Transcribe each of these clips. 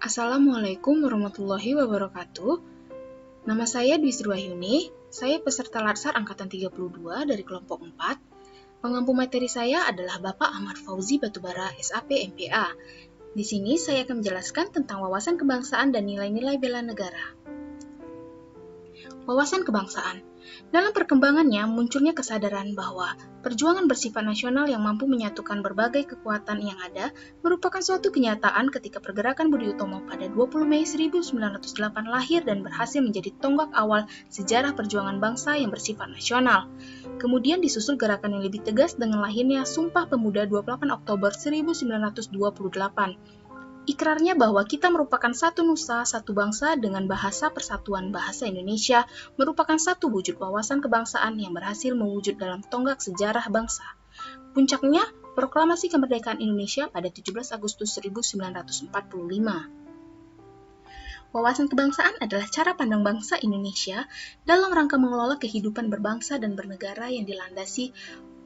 Assalamualaikum warahmatullahi wabarakatuh. Nama saya Dwi Sriwahyuni. Saya peserta Latsar Angkatan 32 dari kelompok 4. Pengampu materi saya adalah Bapak Ahmad Fauzi Batubara, SAP MPA. Di sini saya akan menjelaskan tentang wawasan kebangsaan dan nilai-nilai bela negara. Wawasan kebangsaan. Dalam perkembangannya, munculnya kesadaran bahwa perjuangan bersifat nasional yang mampu menyatukan berbagai kekuatan yang ada merupakan suatu kenyataan ketika pergerakan Budi Utomo pada 20 Mei 1908 lahir dan berhasil menjadi tonggak awal sejarah perjuangan bangsa yang bersifat nasional. Kemudian disusul gerakan yang lebih tegas dengan lahirnya Sumpah Pemuda 28 Oktober 1928. Ikrarnya bahwa kita merupakan satu nusa, satu bangsa dengan bahasa persatuan bahasa Indonesia merupakan satu wujud wawasan kebangsaan yang berhasil mewujud dalam tonggak sejarah bangsa. Puncaknya, Proklamasi Kemerdekaan Indonesia pada 17 Agustus 1945. Wawasan kebangsaan adalah cara pandang bangsa Indonesia dalam rangka mengelola kehidupan berbangsa dan bernegara yang dilandasi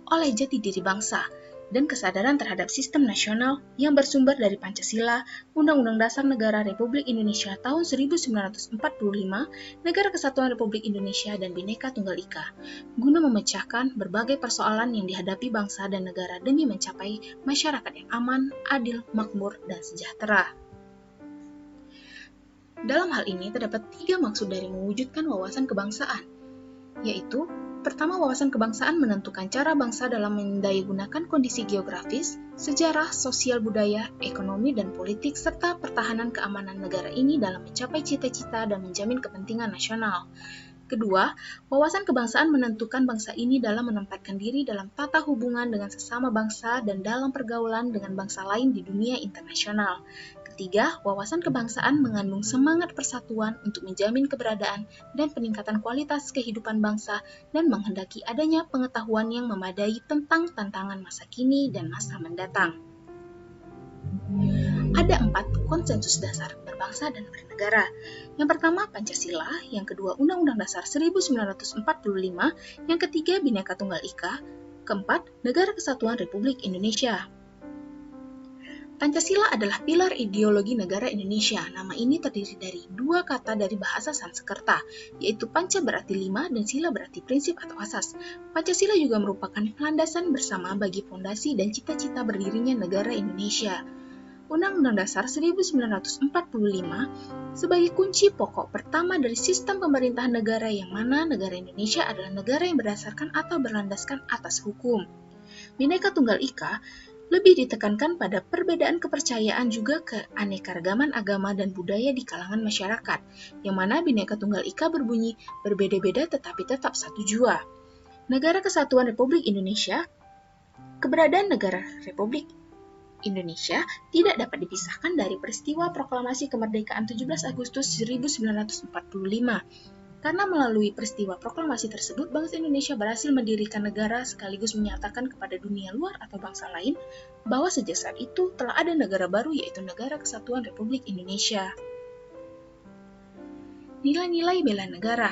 oleh jati diri bangsa, dan kesadaran terhadap sistem nasional yang bersumber dari Pancasila, Undang-Undang Dasar Negara Republik Indonesia tahun 1945, Negara Kesatuan Republik Indonesia, dan Bhinneka Tunggal Ika, guna memecahkan berbagai persoalan yang dihadapi bangsa dan negara demi mencapai masyarakat yang aman, adil, makmur, dan sejahtera. Dalam hal ini terdapat 3 maksud dari mewujudkan wawasan kebangsaan, yaitu pertama, wawasan kebangsaan menentukan cara bangsa dalam mendayagunakan kondisi geografis, sejarah, sosial budaya, ekonomi, dan politik, serta pertahanan keamanan negara ini dalam mencapai cita-cita dan menjamin kepentingan nasional. Kedua, wawasan kebangsaan menentukan bangsa ini dalam menempatkan diri dalam tata hubungan dengan sesama bangsa dan dalam pergaulan dengan bangsa lain di dunia internasional. Ketiga, wawasan kebangsaan mengandung semangat persatuan untuk menjamin keberadaan dan peningkatan kualitas kehidupan bangsa dan menghendaki adanya pengetahuan yang memadai tentang tantangan masa kini dan masa mendatang. Ada 4 konsensus dasar berbangsa dan bernegara. Yang pertama, Pancasila, yang kedua, Undang-Undang Dasar 1945, yang ketiga, Bhinneka Tunggal Ika, keempat, Negara Kesatuan Republik Indonesia. Pancasila adalah pilar ideologi negara Indonesia. Nama ini terdiri dari 2 kata dari bahasa Sanskerta, yaitu panca berarti 5 dan sila berarti prinsip atau asas. Pancasila juga merupakan landasan bersama bagi fondasi dan cita-cita berdirinya negara Indonesia. Undang-Undang Dasar 1945 sebagai kunci pokok pertama dari sistem pemerintahan negara yang mana negara Indonesia adalah negara yang berdasarkan atau berlandaskan atas hukum. Bhinneka Tunggal Ika lebih ditekankan pada perbedaan kepercayaan juga keanekaragaman agama dan budaya di kalangan masyarakat, yang mana Bhinneka Tunggal Ika berbunyi berbeda-beda tetapi tetap satu jua. Negara Kesatuan Republik Indonesia. Keberadaan Negara Republik Indonesia tidak dapat dipisahkan dari peristiwa Proklamasi Kemerdekaan 17 Agustus 1945. Karena melalui peristiwa proklamasi tersebut, bangsa Indonesia berhasil mendirikan negara sekaligus menyatakan kepada dunia luar atau bangsa lain bahwa sejak saat itu telah ada negara baru, yaitu Negara Kesatuan Republik Indonesia. Nilai-nilai bela negara.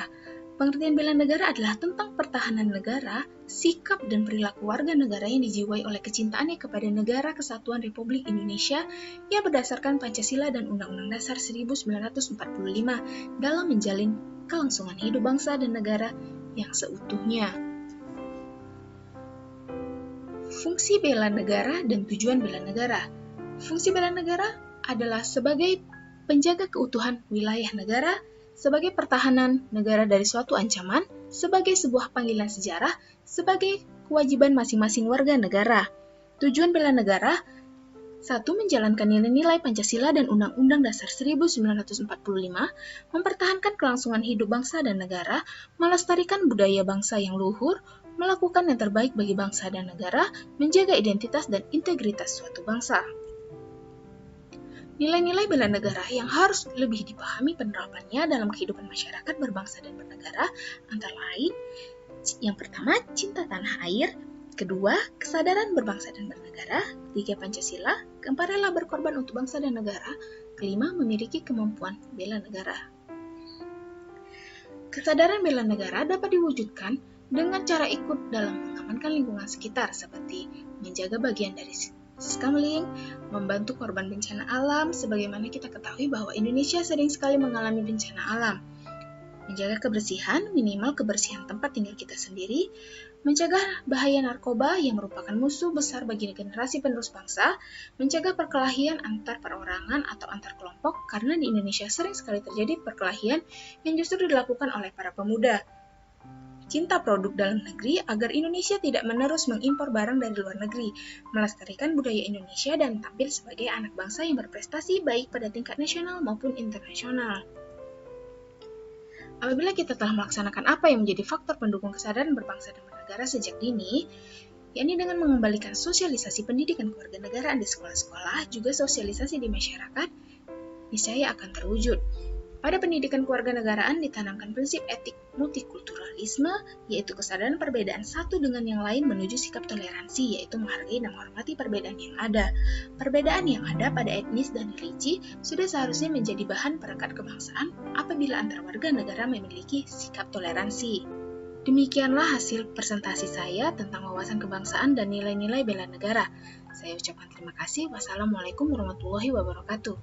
Pengertian bela negara adalah tentang pertahanan negara, sikap dan perilaku warga negara yang dijiwai oleh kecintaannya kepada Negara Kesatuan Republik Indonesia yang berdasarkan Pancasila dan Undang-Undang Dasar 1945 dalam menjalin kelangsungan hidup bangsa dan negara yang seutuhnya. Fungsi bela negara dan tujuan bela negara. Fungsi bela negara adalah sebagai penjaga keutuhan wilayah negara, sebagai pertahanan negara dari suatu ancaman, sebagai sebuah panggilan sejarah, sebagai kewajiban masing-masing warga negara. Tujuan bela negara: 1. Menjalankan nilai-nilai Pancasila dan Undang-Undang Dasar 1945, mempertahankan kelangsungan hidup bangsa dan negara, melestarikan budaya bangsa yang luhur, melakukan yang terbaik bagi bangsa dan negara, menjaga identitas dan integritas suatu bangsa. Nilai-nilai bela negara yang harus lebih dipahami penerapannya dalam kehidupan masyarakat berbangsa dan bernegara antara lain: yang pertama, cinta tanah air; kedua, kesadaran berbangsa dan bernegara; ketiga, Pancasila; keempat, rela berkorban untuk bangsa dan negara; kelima, memiliki kemampuan bela negara. Kesadaran bela negara dapat diwujudkan dengan cara ikut dalam mengamankan lingkungan sekitar, seperti menjaga bagian dari Skamling, membantu korban bencana alam, sebagaimana kita ketahui bahwa Indonesia sering sekali mengalami bencana alam. Menjaga kebersihan, minimal kebersihan tempat tinggal kita sendiri, mencegah bahaya narkoba yang merupakan musuh besar bagi generasi penerus bangsa, mencegah perkelahian antar perorangan atau antar kelompok, karena di Indonesia sering sekali terjadi perkelahian yang justru dilakukan oleh para pemuda. Cinta produk dalam negeri agar Indonesia tidak menerus mengimpor barang dari luar negeri, melestarikan budaya Indonesia dan tampil sebagai anak bangsa yang berprestasi baik pada tingkat nasional maupun internasional. Apabila kita telah melaksanakan apa yang menjadi faktor pendukung kesadaran berbangsa dan bernegara sejak dini, yakni dengan mengembalikan sosialisasi pendidikan kewarganegaraan di sekolah-sekolah, juga sosialisasi di masyarakat, niscaya akan terwujud. Pada pendidikan kewarganegaraan ditanamkan prinsip etik multikulturalisme, yaitu kesadaran perbedaan satu dengan yang lain menuju sikap toleransi, yaitu menghargai dan menghormati perbedaan yang ada. Perbedaan yang ada pada etnis dan religi sudah seharusnya menjadi bahan perekat kebangsaan apabila antar warga negara memiliki sikap toleransi. Demikianlah hasil presentasi saya tentang wawasan kebangsaan dan nilai-nilai bela negara. Saya ucapkan terima kasih. Wassalamualaikum warahmatullahi wabarakatuh.